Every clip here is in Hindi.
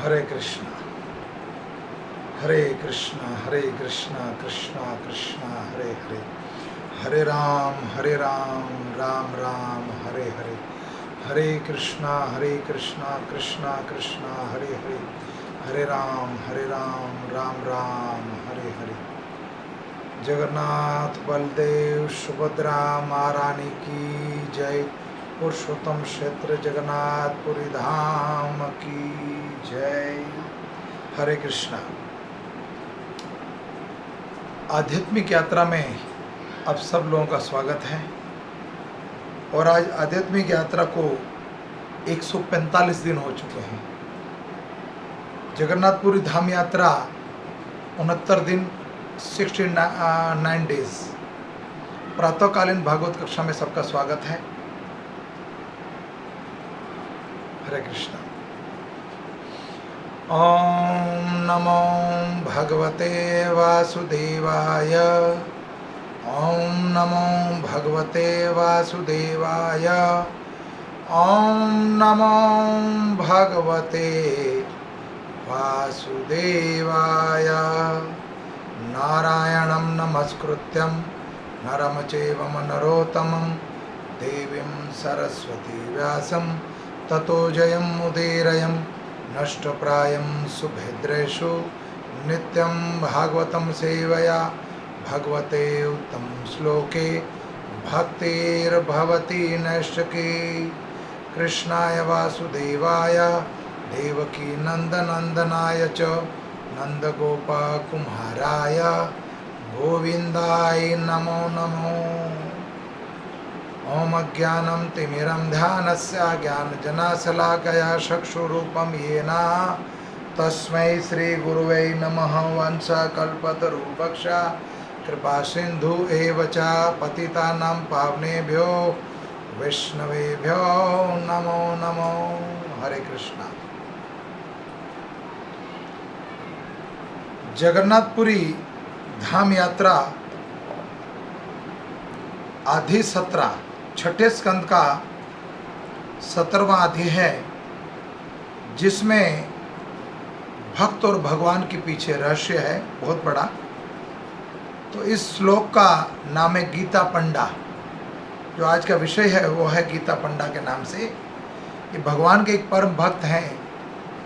हरे कृष्णा हरे कृष्णा कृष्णा कृष्णा हरे हरे, हरे राम राम राम हरे हरे, हरे कृष्णा कृष्णा कृष्णा हरे हरे, हरे राम राम राम हरे हरे। जगन्नाथ बलदेव सुभद्रा महारानी की जय। पुरुषोत्तम क्षेत्र जगन्नाथपुरी धाम की जय। हरे कृष्णा। आध्यात्मिक यात्रा में आप सब लोगों का स्वागत है। और आज आध्यात्मिक यात्रा को 145 दिन हो चुके हैं। जगन्नाथपुरी धाम यात्रा 69 दिन 69 डेज। प्रातःकालीन भागवत कक्षा में सबका स्वागत है। हरे कृष्णा। ओम नमो भगवते वासुदेवाय। ओम नमो भगवते वासुदेवाय। ओम नमो भगवते वासुदेवाय। नारायणं नमस्कृत्यं नरं चैव नरोत्तमं देवीं सरस्वती व्यासं ततो जयमुदीरयं। नष्टप्रायं सुभद्रेषु नित्यं भागवतं सेवया भगवते उत्तम श्लोके भक्तिर्भवति नैष्ठिकी। कृष्णाय वासुदेवाय देवकी नंदनंदनाय च नंदगोपकुमाराय गोविंदाय नमो नमो। ओम अज्ञानं तिमिरं ध्यानस्य ज्ञानजनशलाकया चक्षुरूपं येन तस्मै श्रीगुरुवे नमः। वंशकल्पतरुभ्यश्च कृपासिन्धु एव च पतितानां पावनेभ्यो वैष्णवेभ्यो नमो नमो। हरे कृष्णा। जगन्नाथपुरी धाम यात्रा आधि 17 छठे स्कंद का 17वां अध्याय है, जिसमें भक्त और भगवान के पीछे रहस्य है बहुत बड़ा। तो इस श्लोक का नाम है गीता पंडा। जो आज का विषय है वो है गीता पंडा के नाम से। ये भगवान के एक परम भक्त हैं,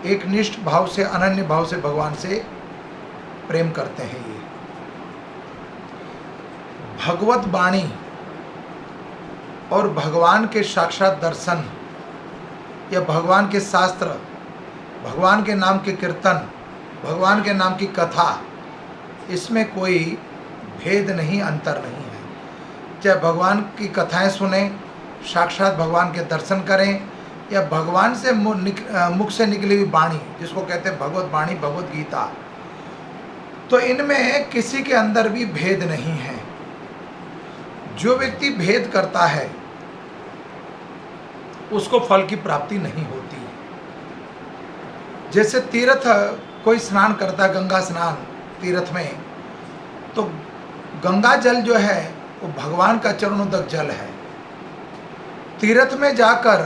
एक निष्ठ भाव से अनन्य भाव से भगवान से प्रेम करते हैं। ये भगवत वाणी और भगवान के साक्षात दर्शन या भगवान के शास्त्र, भगवान के नाम के कीर्तन, भगवान के नाम की कथा, इसमें कोई भेद नहीं, अंतर नहीं है। चाहे भगवान की कथाएं सुने, साक्षात भगवान के दर्शन करें, या भगवान से मुख से निकली हुई वाणी जिसको कहते हैं भगवत वाणी, भगवत गीता, तो इनमें किसी के अंदर भी भेद नहीं है। जो व्यक्ति भेद करता है उसको फल की प्राप्ति नहीं होती। जैसे तीर्थ कोई स्नान करता है, गंगा स्नान तीर्थ में, तो गंगा जल जो है वो भगवान का चरणोदक जल है। तीर्थ में जाकर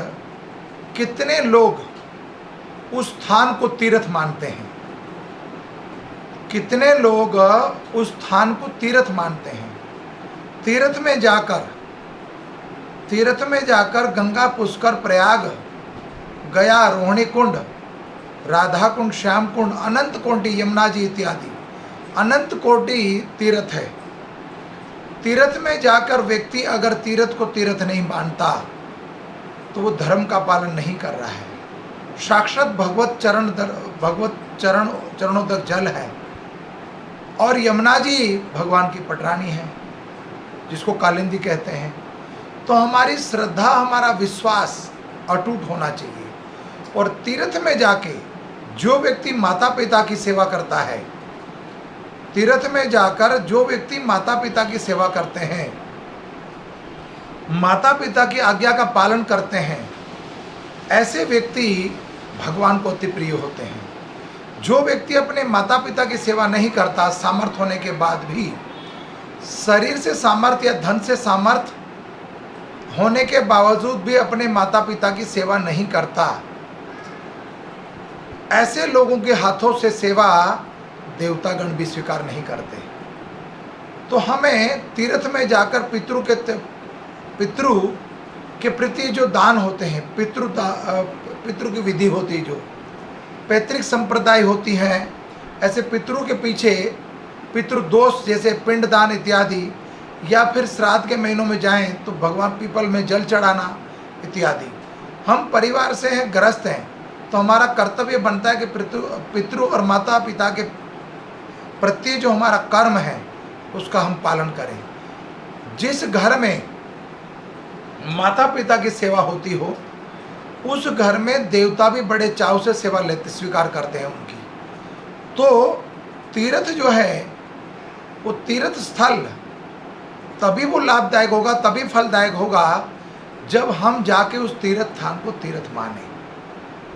कितने लोग उस स्थान को तीर्थ मानते हैं, कितने लोग उस स्थान को तीर्थ मानते हैं। तीर्थ में जाकर गंगा, पुष्कर, प्रयाग, गया, रोहिणी कुंड, राधा कुंड, श्याम कुंड, अनंत कोटि, यमुना जी इत्यादि अनंत कोटि तीर्थ है। तीर्थ में जाकर व्यक्ति अगर तीर्थ को तीर्थ नहीं मानता तो वो धर्म का पालन नहीं कर रहा है। साक्षात भगवत चरणोदक जल है। और यमुना जी भगवान की पटरानी है, जिसको कालिंदी कहते हैं। तो हमारी श्रद्धा, हमारा विश्वास अटूट होना चाहिए। और तीर्थ में जाके जो व्यक्ति माता पिता की सेवा करता है, तीर्थ में जाकर जो व्यक्ति माता पिता की सेवा करते हैं, माता पिता की आज्ञा का पालन करते हैं, ऐसे व्यक्ति भगवान को अति प्रिय होते हैं। जो व्यक्ति अपने माता पिता की सेवा नहीं करता, सामर्थ्य होने के बाद भी, शरीर से सामर्थ्य या धन से सामर्थ्य होने के बावजूद भी अपने माता पिता की सेवा नहीं करता, ऐसे लोगों के हाथों से सेवा देवतागण भी स्वीकार नहीं करते। तो हमें तीर्थ में जाकर पितृ के प्रति जो दान होते हैं, पितृ की विधि होती है, जो पैतृक संप्रदाय होती है, ऐसे पितरों के पीछे पितृदोष जैसे पिंडदान इत्यादि, या फिर श्राद्ध के महीनों में जाएं तो भगवान पीपल में जल चढ़ाना इत्यादि। हम परिवार से हैं, ग्रस्त हैं, तो हमारा कर्तव्य बनता है कि पितृ और माता पिता के प्रति जो हमारा कर्म है उसका हम पालन करें। जिस घर में माता पिता की सेवा होती हो उस घर में देवता भी बड़े चाव से सेवा लेते स्वीकार करते हैं उनकी। तो तीर्थ जो है वो तीर्थ स्थल तभी वो लाभदायक होगा, तभी फलदायक होगा जब हम जाके उस तीर्थ स्थान को तीर्थ माने,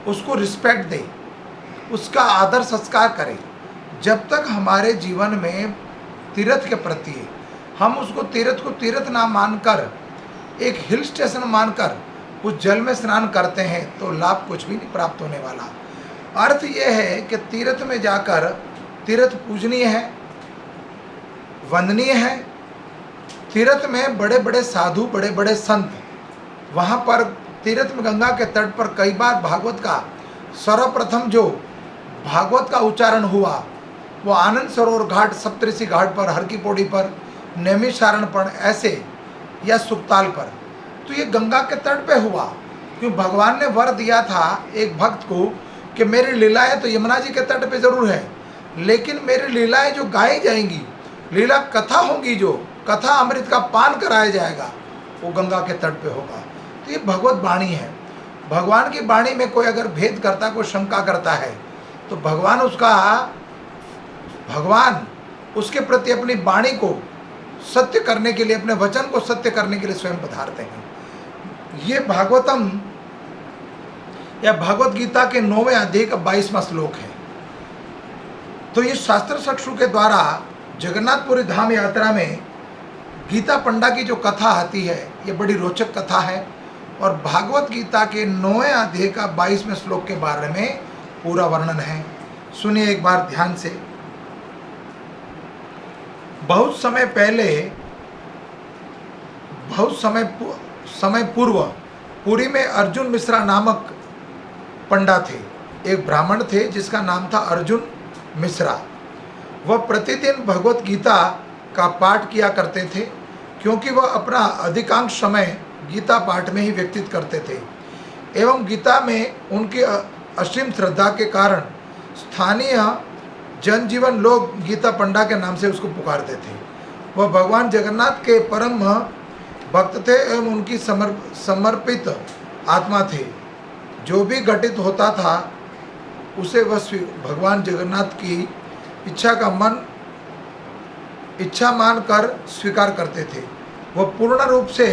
उसको रिस्पेक्ट दें, उसका आदर संस्कार करें। जब तक हमारे जीवन में तीर्थ के प्रति हम उसको तीर्थ को तीर्थ ना मानकर एक हिल स्टेशन मानकर उस जल में स्नान करते हैं तो लाभ कुछ भी नहीं प्राप्त होने वाला। अर्थ यह है कि तीर्थ में जाकर, तीर्थ पूजनीय है, वंदनीय है। तीर्थ में बड़े बड़े साधु, बड़े बड़े संत, वहाँ पर तीर्थ में गंगा के तट पर कई बार भागवत का सर्वप्रथम जो भागवत का उच्चारण हुआ वो आनंद सरोवर घाट, सप्तऋषि घाट पर, हर की पौड़ी पर, नैमिषारण्य पर ऐसे, या सुक्ताल पर। तो ये गंगा के तट पे हुआ क्योंकि भगवान ने वर दिया था एक भक्त को कि मेरी लीलाएं तो यमुना जी के तट पे जरूर है, लेकिन मेरी लीलाएं जो गाई जाएंगी, लीला कथा होगी, जो कथा अमृत का पान कराया जाएगा, वो गंगा के तट पे होगा। तो ये भगवत वाणी है। भगवान की वाणी में कोई अगर भेद करता, कोई शंका करता है तो भगवान उसके प्रति अपनी वाणी को सत्य करने के लिए, अपने वचन को सत्य करने के लिए स्वयं पधारते हैं। ये भागवतम या भगवत गीता के 9वें अध्याय का 22वां श्लोक है। तो ये शास्त्र चक्षु के द्वारा जगन्नाथपुरी धाम यात्रा में गीता पंडा की जो कथा आती है ये बड़ी रोचक कथा है और भागवत गीता के 9वें अध्याय का 22वें श्लोक के बारे में पूरा वर्णन है। सुनिए एक बार ध्यान से। बहुत समय पूर्व पुरी में अर्जुन मिश्रा नामक पंडा थे। एक ब्राह्मण थे जिसका नाम था अर्जुन मिश्रा। वह प्रतिदिन भगवत गीता का पाठ किया करते थे क्योंकि वह अपना अधिकांश समय गीता पाठ में ही व्यतीत करते थे एवं गीता में उनकी असीम श्रद्धा के कारण स्थानीय जनजीवन लोग गीता पंडा के नाम से उसको पुकारते थे। वह भगवान जगन्नाथ के परम भक्त थे एवं उनकी समर्पित आत्मा थे। जो भी घटित होता था उसे वह भगवान जगन्नाथ की इच्छा मानकर स्वीकार करते थे। वह पूर्ण रूप से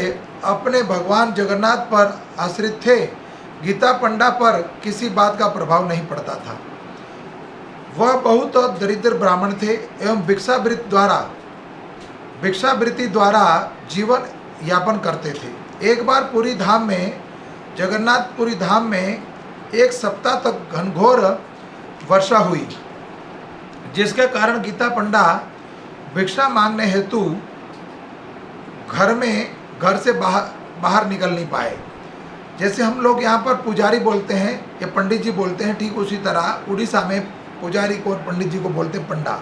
अपने भगवान जगन्नाथ पर आश्रित थे। गीता पंडा पर किसी बात का प्रभाव नहीं पड़ता था। वह बहुत दरिद्र ब्राह्मण थे एवं भिक्षावृत्ति द्वारा जीवन यापन करते थे। एक बार जगन्नाथपुरी धाम में एक सप्ताह तक घनघोर वर्षा हुई जिसके कारण गीता पंडा भिक्षा मांगने हेतु घर से बाहर निकल नहीं पाए। जैसे हम लोग यहाँ पर पुजारी बोलते हैं या पंडित जी बोलते हैं, ठीक उसी तरह उड़ीसा में पुजारी को और पंडित जी को बोलते हैं पंडा।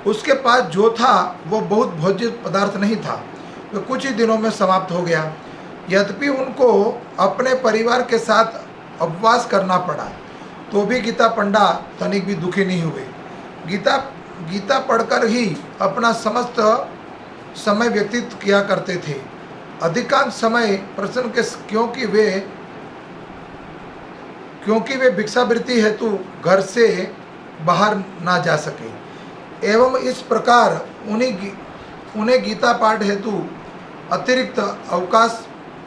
उसके पास जो था वो बहुत भोज्य पदार्थ नहीं था, वो कुछ ही दिनों में समाप्त हो गया। यद्यपि उनको अपने परिवार के साथ उपवास करना पड़ा तो भी गीता पंडा तनिक भी दुखी नहीं हुए। गीता पढ़कर ही अपना समस्त समय व्यतीत किया करते थे। अधिकांश समय प्रसन्न के क्योंकि वे भिक्षावृत्ति हेतु घर से बाहर ना जा सके एवं इस प्रकार उन्हें गीता पाठ हेतु अतिरिक्त अवकाश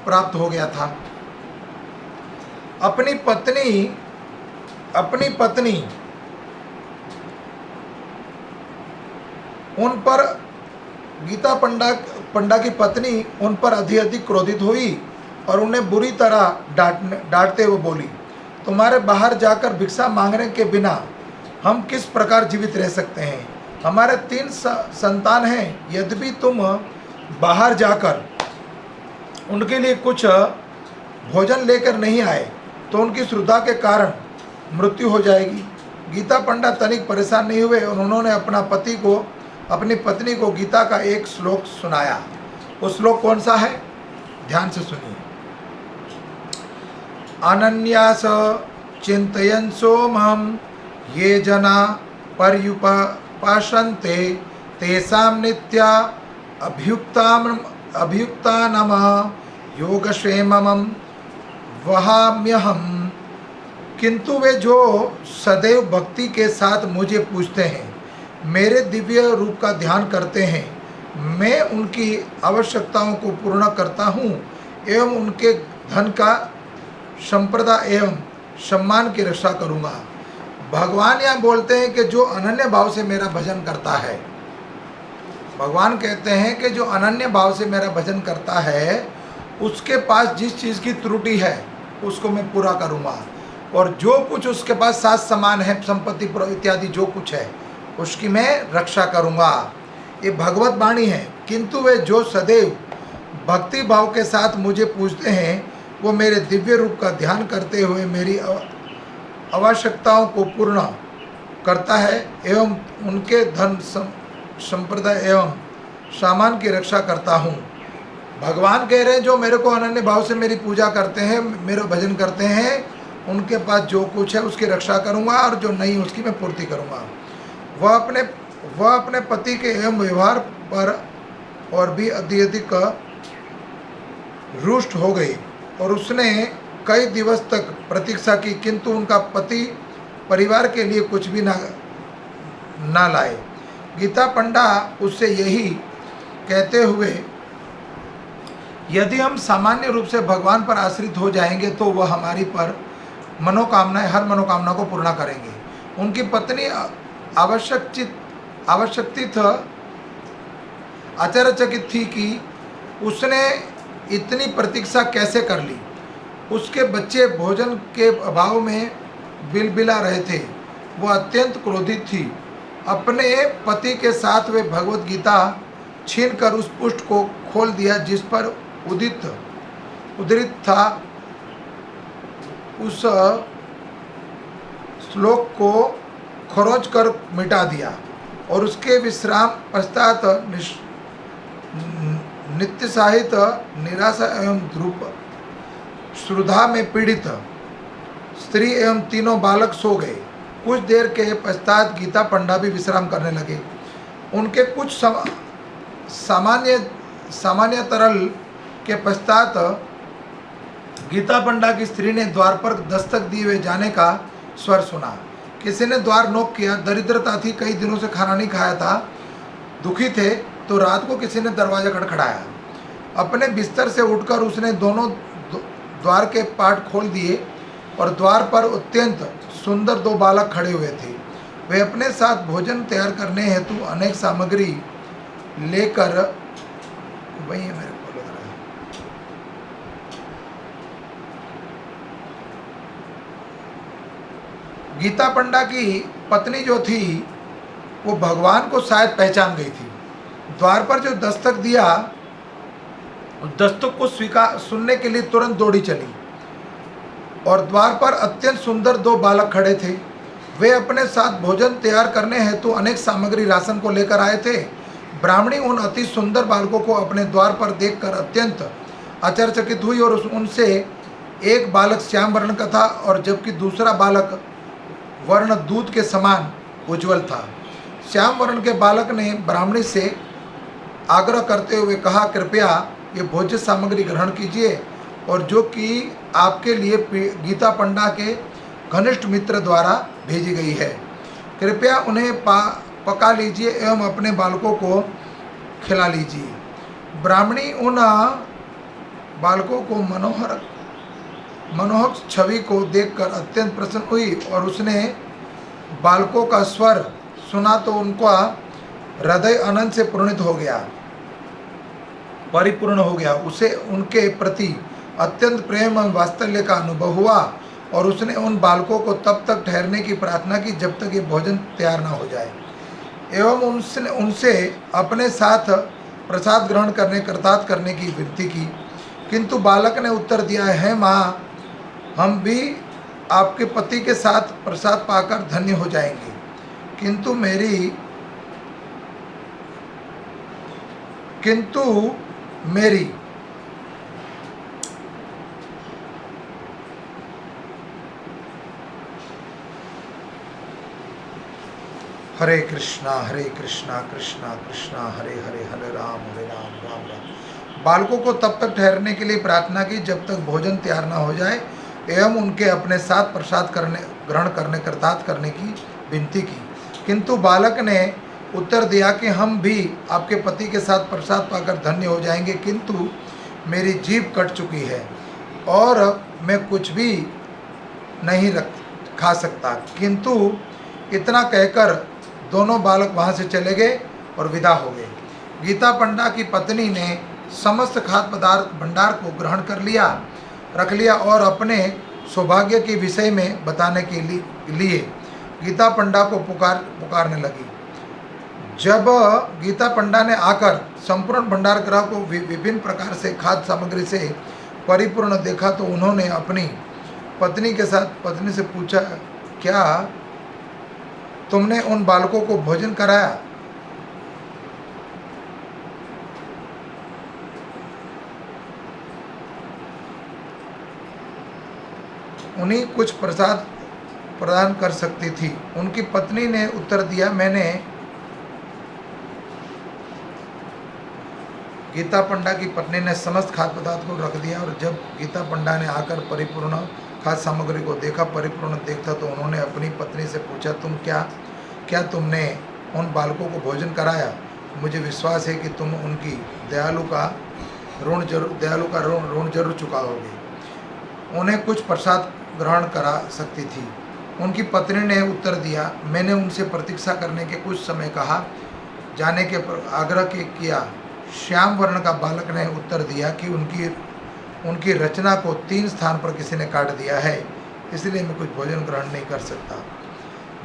प्राप्त हो गया था। अपनी पत्नी उन पर गीता पंडा की पत्नी उन पर अधिक क्रोधित हुई और उन्हें बुरी तरह डांटते हुए बोली, तुम्हारे बाहर जाकर भिक्षा मांगने के बिना हम किस प्रकार जीवित रह सकते हैं? हमारे 3 संतान हैं, यद्यपि तुम बाहर जाकर उनके लिए कुछ भोजन लेकर नहीं आए तो उनकी श्रद्धा के कारण मृत्यु हो जाएगी। गीता पंडा तनिक परेशान नहीं हुए और उन्होंने अपनी पत्नी को गीता का एक श्लोक सुनाया। वो श्लोक कौन सा है? ध्यान से सुनिए। अनन्यास चिंतयन् सोमं ये जना पर्युपासन्ते तेषां नित्या अभियुक्तानाम योगक्षेमं वहाम्यहम्। किंतु वे जो सदैव भक्ति के साथ मुझे पूजते हैं, मेरे दिव्य रूप का ध्यान करते हैं, मैं उनकी आवश्यकताओं को पूर्ण करता हूँ एवं उनके धन का संपदा एवं सम्मान की रक्षा करूँगा। भगवान यहाँ बोलते हैं कि जो अनन्य भाव से मेरा भजन करता है, भगवान कहते हैं कि जो अनन्य भाव से मेरा भजन करता है उसके पास जिस चीज़ की त्रुटि है उसको मैं पूरा करूँगा, और जो कुछ उसके पास साथ समान है, संपत्ति इत्यादि जो कुछ है उसकी मैं रक्षा करूँगा। ये भगवत वाणी है। किंतु वे जो सदैव भक्ति भाव के साथ मुझे पूजते हैं, वो मेरे दिव्य रूप का ध्यान करते हुए मेरी आवश्यकताओं को पूर्ण करता है एवं उनके धन संपदा एवं सामान की रक्षा करता हूँ। भगवान कह रहे हैं जो मेरे को अनन्य भाव से मेरी पूजा करते हैं, मेरा भजन करते हैं, उनके पास जो कुछ है उसकी रक्षा करूँगा और जो नहीं उसकी मैं पूर्ति करूँगा। वह अपने पति के एवं व्यवहार पर और भी अधिक रुष्ट हो गई और उसने कई दिवस तक प्रतीक्षा की, किंतु उनका पति परिवार के लिए कुछ भी ना लाए। गीता पंडा उससे यही कहते हुए, यदि हम सामान्य रूप से भगवान पर आश्रित हो जाएंगे तो वह हमारी पर हर मनोकामना को पूर्ण करेंगे। उनकी पत्नी आश्चर्यचकित थी कि उसने इतनी प्रतीक्षा कैसे कर ली। उसके बच्चे भोजन के अभाव में बिलबिला रहे थे। वह अत्यंत क्रोधित थी। अपने पति के साथ वे भगवत गीता छीनकर उस पुष्ट को खोल दिया जिस पर उद्धृत था। उस श्लोक को खरोच कर मिटा दिया और उसके विश्राम पश्चात नित्य निराशा एवं ध्रुव श्रुधा में पीड़ित स्त्री एवं 3 बालक सो गए। कुछ देर के पश्चात गीता पंडा भी विश्राम करने लगे। उनके कुछ सामान्य तरल के पश्चात गीता पंडा की स्त्री ने द्वार पर दस्तक दिए हुए जाने का स्वर सुना। किसी ने द्वार नोक किया। दरिद्रता थी, कई दिनों से खाना नहीं खाया था, दुखी थे, तो रात को किसी ने दरवाजा खटखटाया। अपने बिस्तर से उठकर उसने दोनों द्वार के पाट खोल दिए और द्वार पर अत्यंत सुंदर 2 बालक खड़े हुए थे। वे अपने साथ भोजन तैयार करने हेतु अनेक सामग्री लेकर वही है मेरे को लग रहा है। गीता पंडा की पत्नी जो थी वो भगवान को शायद पहचान गई थी। द्वार पर जो दस्तक दिया, दस्तक को सुनने के लिए तुरंत दौड़ी चली और द्वार पर अत्यंत सुंदर 2 बालक खड़े थे। वे अपने साथ भोजन तैयार करने हेतु अनेक सामग्री राशन को लेकर आए थे। ब्राह्मणी उन अति सुंदर बालकों को अपने द्वार पर देखकर अत्यंत आश्चर्यचकित हुई और उनसे एक बालक श्याम वर्ण का था और जबकि दूसरा बालक वर्ण दूध के समान उज्जवल था। श्याम वर्ण के बालक ने ब्राह्मणी से आग्रह करते हुए कहा, कृपया ये भोज्य सामग्री ग्रहण कीजिए और जो कि आपके लिए गीता पंडा के घनिष्ठ मित्र द्वारा भेजी गई है। कृपया उन्हें पका लीजिए एवं अपने बालकों को खिला लीजिए। ब्राह्मणी उन बालकों को मनोहर छवि को देखकर अत्यंत प्रसन्न हुई और उसने बालकों का स्वर सुना तो उनका हृदय आनंद से परिपूर्ण हो गया। उसे उनके प्रति अत्यंत प्रेम एवं वात्सल्य का अनुभव हुआ और उसने उन बालकों को तब तक ठहरने की प्रार्थना की जब तक ये भोजन तैयार ना हो जाए, एवं उनसे उनसे अपने साथ प्रसाद ग्रहण करने कृतार्थ करने की विनती की। किंतु बालक ने उत्तर दिया, है माँ, हम भी आपके पति के साथ प्रसाद पाकर धन्य हो जाएंगे, किंतु मेरी हरे कृष्णा कृष्णा कृष्णा हरे हरे, हरे राम राम राम। बालकों को तब तक ठहरने के लिए प्रार्थना की जब तक भोजन तैयार न हो जाए, एवं उनके अपने साथ प्रसाद ग्रहण करने कृतार्थ करने की विनती की। किंतु बालक ने उत्तर दिया कि हम भी आपके पति के साथ प्रसाद पाकर धन्य हो जाएंगे, किंतु मेरी जीभ कट चुकी है और मैं कुछ भी नहीं खा सकता। किंतु इतना कहकर दोनों बालक वहाँ से चले गए और विदा हो गए। गीता पंडा की पत्नी ने समस्त खाद्य पदार्थ भंडार को ग्रहण कर लिया, रख लिया और अपने सौभाग्य के विषय में बताने के लिए गीता पंडा को पुकारने लगी। जब गीता पंडा ने आकर संपूर्ण भंडार गृह को विभिन्न प्रकार से खाद्य सामग्री से परिपूर्ण देखा तो उन्होंने अपनी पत्नी से पूछा, क्या तुमने उन बालकों को भोजन कराया? उन्हीं कुछ प्रसाद प्रदान कर सकती थी। उनकी पत्नी ने उत्तर दिया, मैंने गीता पंडा की पत्नी ने समस्त खाद्य पदार्थ को रख दिया और जब गीता पंडा ने आकर परिपूर्ण खाद्य सामग्री को देखा, परिपूर्ण देखा तो उन्होंने अपनी पत्नी से पूछा, तुम क्या तुमने उन बालकों को भोजन कराया? मुझे विश्वास है कि तुम उनकी दयालु का ऋण जरूर चुकाओगे। उन्हें कुछ प्रसाद ग्रहण करा सकती थी। उनकी पत्नी ने उत्तर दिया, मैंने उनसे प्रतीक्षा करने के कुछ समय कहा जाने के आग्रह किया। श्याम वर्ण का बालक ने उत्तर दिया कि उनकी रचना को 3 स्थान पर किसी ने काट दिया है, इसलिए मैं कुछ भोजन ग्रहण नहीं कर सकता।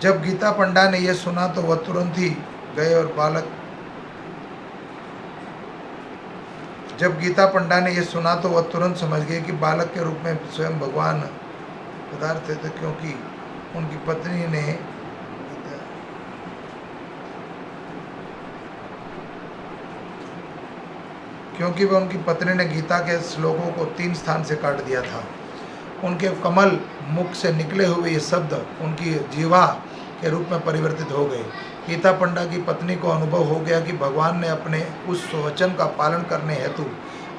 जब गीता पंडा ने यह सुना तो वह तुरंत ही गए और जब गीता पंडा ने यह सुना तो वह तुरंत समझ गए कि बालक के रूप में स्वयं भगवान पदार्थ थे, क्योंकि वह उनकी पत्नी ने गीता के श्लोकों को 3 स्थान से काट दिया था। उनके कमल मुख से निकले हुए ये शब्द उनकी जीवा के रूप में परिवर्तित हो गए। गीता पंडा की पत्नी को अनुभव हो गया कि भगवान ने अपने उस वचन का पालन करने हेतु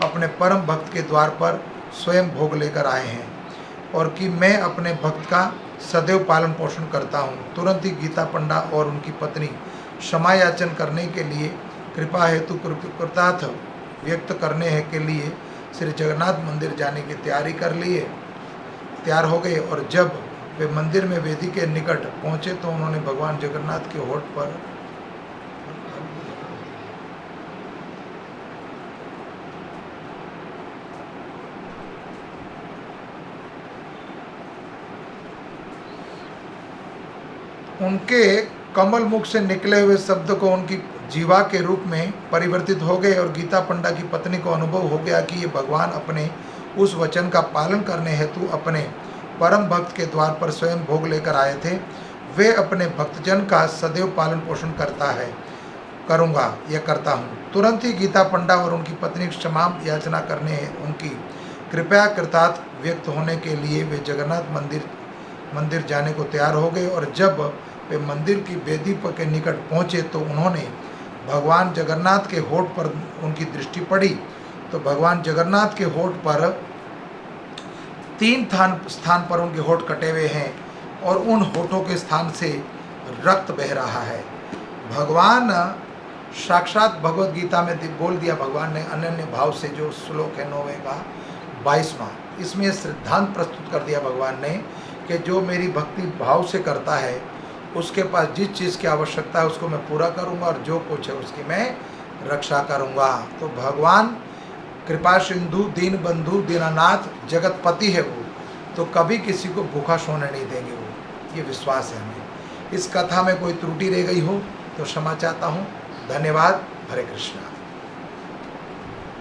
अपने परम भक्त के द्वार पर स्वयं भोग लेकर आए हैं और कि मैं अपने भक्त का सदैव पालन पोषण करता हूँ। तुरंत ही गीता पंडा और उनकी पत्नी क्षमा याचन करने के लिए कृपा हेतु कृतार्थ व्यक्त करने के लिए श्री जगन्नाथ मंदिर जाने की तैयार हो गए और जब वे मंदिर में वेदी के निकट पहुंचे तो उन्होंने भगवान जगन्नाथ के होठ पर उनके कमल मुख से निकले हुए शब्द को उनकी जीवा के रूप में परिवर्तित हो गए और गीता पंडा की पत्नी को अनुभव हो गया कि ये भगवान अपने उस वचन का पालन करने हेतु अपने परम भक्त के द्वार पर स्वयं भोग लेकर आए थे। वे अपने भक्तजन का सदैव पालन पोषण करता हूँ। तुरंत ही गीता पंडा और उनकी पत्नी क्षमा याचना करने उनकी कृपया कृतार्थ व्यक्त होने के लिए वे जगन्नाथ मंदिर जाने को तैयार हो गए और जब वे मंदिर की वेदी के निकट पहुँचे तो उन्होंने भगवान जगन्नाथ के होठ पर उनकी दृष्टि पड़ी तो भगवान जगन्नाथ के होठ पर 3 स्थान पर उनके होठ कटे हुए हैं और उन होठों के स्थान से रक्त बह रहा है। भगवान साक्षात भगवत गीता में बोल दिया भगवान ने अनन्य भाव से, जो श्लोक है 9वें का 22वां, इसमें सिद्धांत प्रस्तुत कर दिया भगवान ने कि जो मेरी भक्ति भाव से करता है उसके पास जिस चीज़ की आवश्यकता है उसको मैं पूरा करूंगा और जो कुछ है उसकी मैं रक्षा करूंगा। तो भगवान कृपा सिंधु दीन बंधु दीनानाथ जगतपति है वो। तो कभी किसी को भूखा सोने नहीं देंगे वो, ये विश्वास है हमें। इस कथा में कोई त्रुटि रह गई हो तो क्षमा चाहता हूँ। धन्यवाद। हरे कृष्णा।